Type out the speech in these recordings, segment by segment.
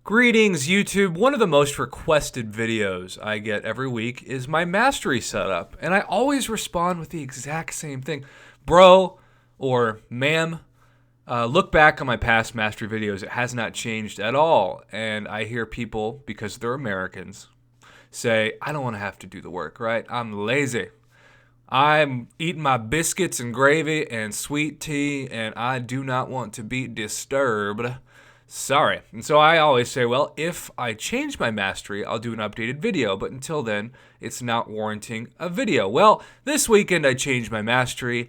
Greetings, YouTube. One of the most requested videos I get every week is my mastery setup, and I always respond with the exact same thing. Bro, or ma'am, look back on my past mastery videos. It has not changed at all. And I hear people, because they're Americans, say, I don't want to have to do the work, right? I'm lazy. I'm eating my biscuits and gravy and sweet tea, and I do not want to be disturbed. Sorry. And so I always say, well, if I change my mastery, I'll do an updated video. But until then, it's not warranting a video. Well, this weekend I changed my mastery,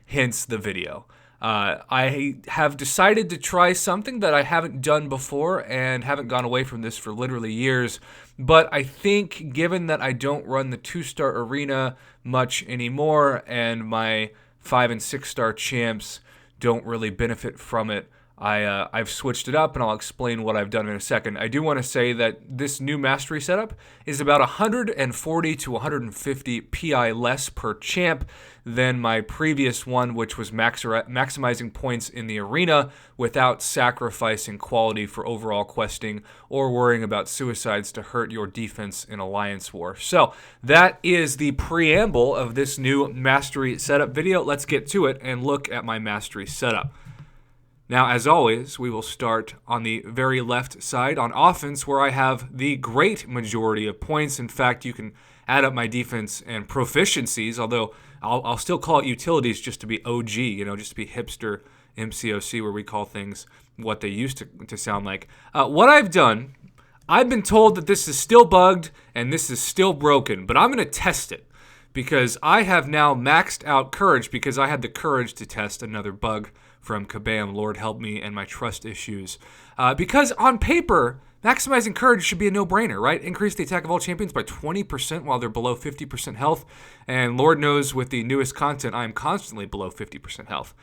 hence the video. I have decided to try something that I haven't done before and haven't gone away from this for literally years. But I think given that I don't run the 2-star arena much anymore and my 5 and 6-star champs don't really benefit from it, I've switched it up, and I'll explain what I've done in a second. I do want to say that this new mastery setup is about 140 to 150 PI less per champ than my previous one, which was maximizing points in the arena without sacrificing quality for overall questing or worrying about suicides to hurt your defense in Alliance War. So that is the preamble of this new mastery setup video. Let's get to it and look at my mastery setup. Now, as always, we will start on the very left side on offense, where I have the great majority of points. In fact, you can add up my defense and proficiencies, although I'll still call it utilities just to be OG, just to be hipster MCOC, where we call things what they used to sound like. What I've done, I've been told that this is still bugged and this is still broken, but I'm going to test it because I have now maxed out courage because I had the courage to test another bug from Kabam, Lord help me, and my trust issues. Because on paper, maximizing courage should be a no-brainer, right? Increase the attack of all champions by 20% while they're below 50% health. And Lord knows with the newest content, I am constantly below 50% health.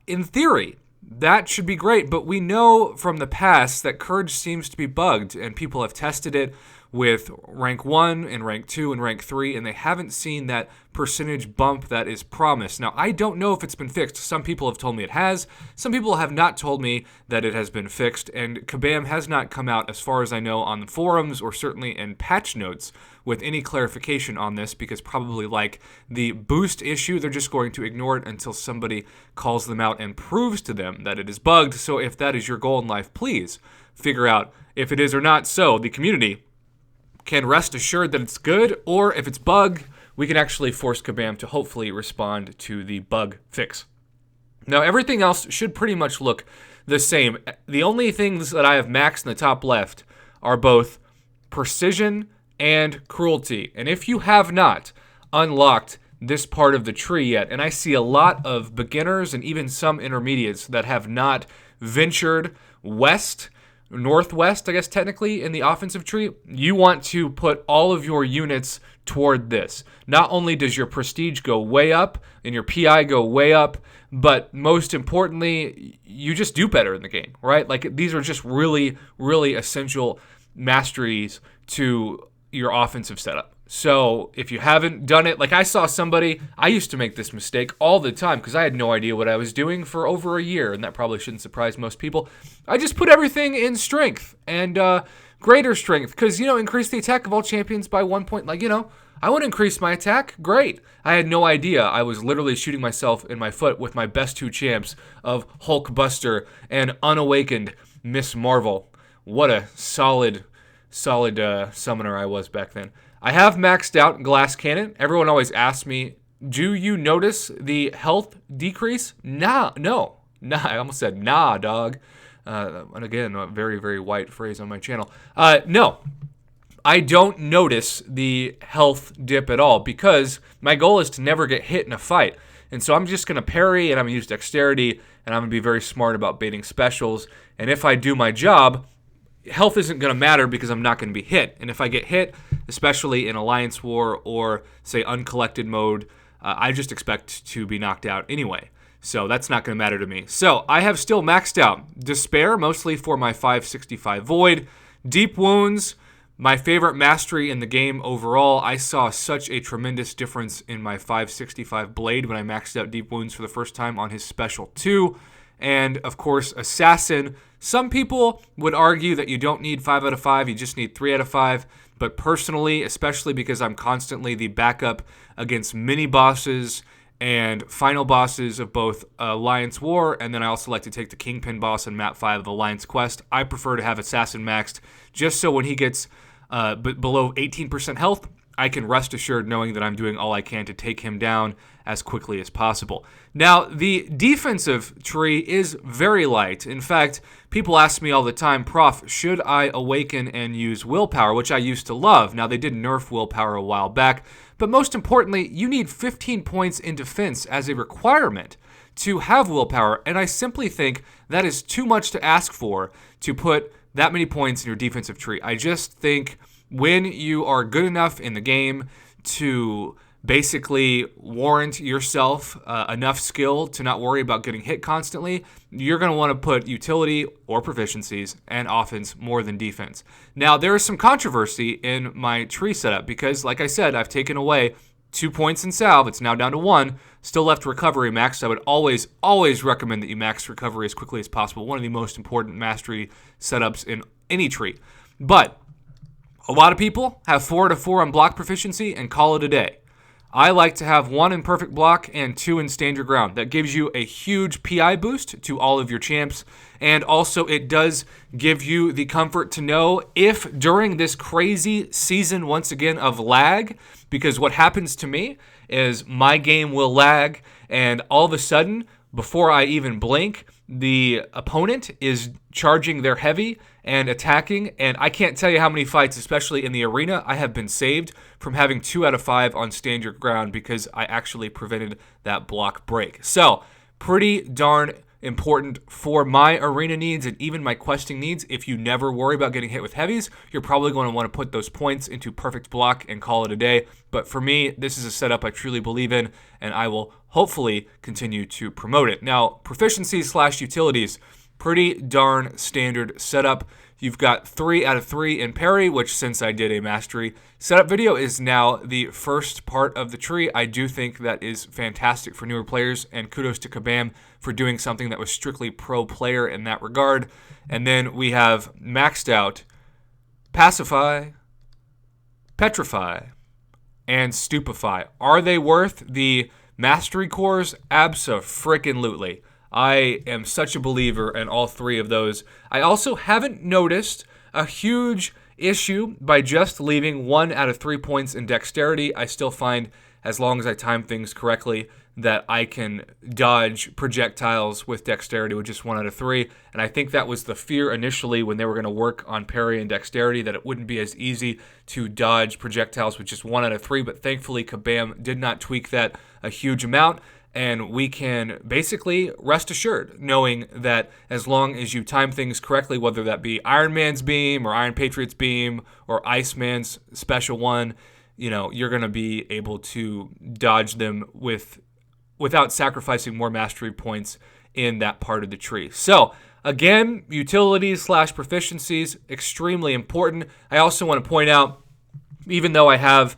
In theory, that should be great, but we know from the past that courage seems to be bugged, and people have tested it with rank 1 and rank 2 and rank 3, and they haven't seen that percentage bump that is promised. Now, I don't know if it's been fixed. Some people have told me it has. Some people have not told me that it has been fixed, and Kabam has not come out, as far as I know, on the forums or certainly in patch notes with any clarification on this, because probably like the boost issue, they're just going to ignore it until somebody calls them out and proves to them that it is bugged. So if that is your goal in life, please figure out if it is or not so. The community can rest assured that it's good, or if it's bugged, we can actually force Kabam to hopefully respond to the bug fix. Now, everything else should pretty much look the same. The only things that I have maxed in the top left are both precision and cruelty. And if you have not unlocked this part of the tree yet, and I see a lot of beginners and even some intermediates that have not ventured northwest, I guess technically, in the offensive tree, you want to put all of your units toward this. Not only does your prestige go way up and your PI go way up, but most importantly, you just do better in the game, right? Like, these are just really, really essential masteries to your offensive setup. So if you haven't done it, like I saw somebody, I used to make this mistake all the time because I had no idea what I was doing for over a year, and that probably shouldn't surprise most people. I just put everything in strength and greater strength because, increase the attack of all champions by 1 point. I want to increase my attack. Great. I had no idea. I was literally shooting myself in my foot with my best 2 champs of Hulkbuster and Unawakened Miss Marvel. What a solid summoner I was back then. I have maxed out Glass Cannon. Everyone always asks me, do you notice the health decrease? No. I almost said nah, dog. And again, a very, very white phrase on my channel. No, I don't notice the health dip at all because my goal is to never get hit in a fight. And so I'm just going to parry, and I'm going to use dexterity, and I'm going to be very smart about baiting specials. And if I do my job, health isn't going to matter because I'm not going to be hit. And if I get hit, especially in Alliance War or, say, uncollected mode, I just expect to be knocked out anyway. So that's not going to matter to me. So I have still maxed out Despair, mostly for my 565 Void. Deep Wounds, my favorite mastery in the game overall. I saw such a tremendous difference in my 565 Blade when I maxed out Deep Wounds for the first time on his Special 2. and of course Assassin. Some people would argue that you don't need 5 out of 5, you just need 3 out of 5. But personally, especially because I'm constantly the backup against mini bosses and final bosses of both Alliance War, and then I also like to take the Kingpin boss in Map 5 of Alliance Quest, I prefer to have Assassin maxed just so when he gets below 18% health, I can rest assured knowing that I'm doing all I can to take him down as quickly as possible. Now, the defensive tree is very light. In fact, people ask me all the time, Prof, should I awaken and use willpower, which I used to love. Now, they did nerf willpower a while back, but most importantly, you need 15 points in defense as a requirement to have willpower, and I simply think that is too much to ask for to put that many points in your defensive tree. I just think when you are good enough in the game to basically warrant yourself enough skill to not worry about getting hit constantly, you're going to want to put utility or proficiencies and offense more than defense. Now, there is some controversy in my tree setup because, like I said, I've taken away 2 points in salve. It's now down to 1. Still left recovery maxed. I would always recommend that you max recovery as quickly as possible. One of the most important mastery setups in any tree. But a lot of people have 4 out of 4 on block proficiency and call it a day. I like to have 1 in perfect block and 2 in stand your ground. That gives you a huge PI boost to all of your champs. And also it does give you the comfort to know if during this crazy season, once again, of lag, because what happens to me is my game will lag and all of a sudden, before I even blink, the opponent is charging their heavy and attacking, and I can't tell you how many fights, especially in the arena, I have been saved from having 2 out of 5 on stand your ground because I actually prevented that block break. So, pretty darn important for my arena needs and even my questing needs. If you never worry about getting hit with heavies, you're probably going to want to put those points into perfect block and call it a day. But for me, this is a setup I truly believe in, and I will hopefully continue to promote it. Now, proficiencies / utilities, pretty darn standard setup. You've got 3 out of 3 in parry, which since I did a mastery setup video is now the first part of the tree. I do think that is fantastic for newer players, and kudos to Kabam for doing something that was strictly pro player in that regard. And then we have maxed out Pacify, Petrify, and Stupefy. Are they worth the mastery cores? Abso-frickin-lutely. I am such a believer in all 3 of those. I also haven't noticed a huge issue by just leaving 1 out of 3 points in dexterity. I still find, as long as I time things correctly, that I can dodge projectiles with dexterity with just 1 out of 3. And I think that was the fear initially when they were going to work on parry and dexterity, that it wouldn't be as easy to dodge projectiles with just 1 out of 3. But thankfully, Kabam did not tweak that a huge amount. And we can basically rest assured knowing that as long as you time things correctly, whether that be Iron Man's beam or Iron Patriot's beam or Iceman's special one, you're going to be able to dodge them without sacrificing more mastery points in that part of the tree. So again, utilities / proficiencies, extremely important. I also want to point out, even though I have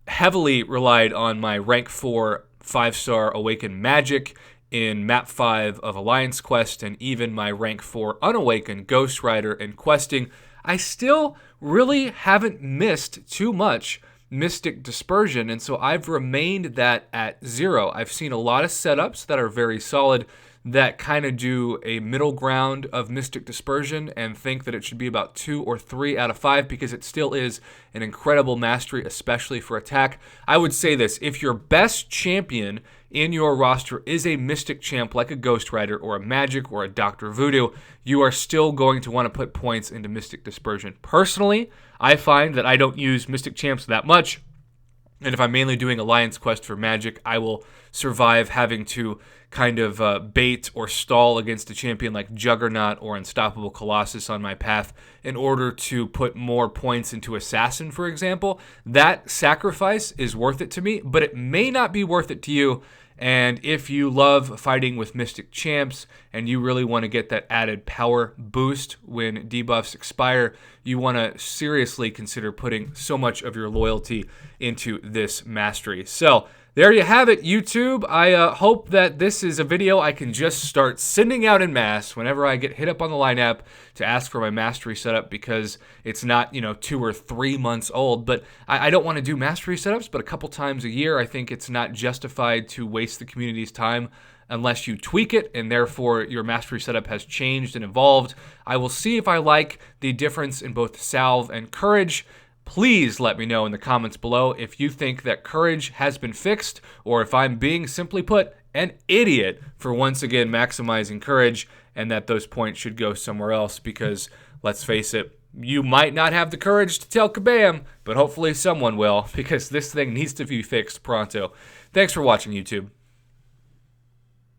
heavily relied on my rank 4 5-star Awakened Magic in Map 5 of Alliance Quest, and even my rank 4 Unawakened Ghost Rider and questing, I still really haven't missed too much Mystic Dispersion, and so I've remained that at 0. I've seen a lot of setups that are very solid that kind of do a middle ground of Mystic Dispersion and think that it should be about 2 or 3 out of 5 because it still is an incredible mastery, especially for attack. I would say this, if your best champion in your roster is a Mystic champ like a Ghost Rider or a Magic or a Dr. Voodoo, you are still going to want to put points into Mystic Dispersion. Personally, I find that I don't use Mystic champs that much, and if I'm mainly doing Alliance Quest for Magic, I will survive having to kind of bait or stall against a champion like Juggernaut or Unstoppable Colossus on my path in order to put more points into Assassin, for example. That sacrifice is worth it to me, but it may not be worth it to you. And if you love fighting with Mystic champs and you really want to get that added power boost when debuffs expire, you want to seriously consider putting so much of your loyalty into this mastery. So There you have it, YouTube. I hope that this is a video I can just start sending out in mass whenever I get hit up on the Line app to ask for my mastery setup, because it's not, 2 or 3 months old. But I don't want to do mastery setups, but a couple times a year. I think it's not justified to waste the community's time unless you tweak it, and therefore your mastery setup has changed and evolved. I will see if I like the difference in both salve and courage. Please let me know in the comments below if you think that courage has been fixed, or if I'm being, simply put, an idiot for once again maximizing courage, and that those points should go somewhere else, because let's face it, you might not have the courage to tell Kabam, but hopefully someone will, because this thing needs to be fixed pronto. Thanks for watching, YouTube.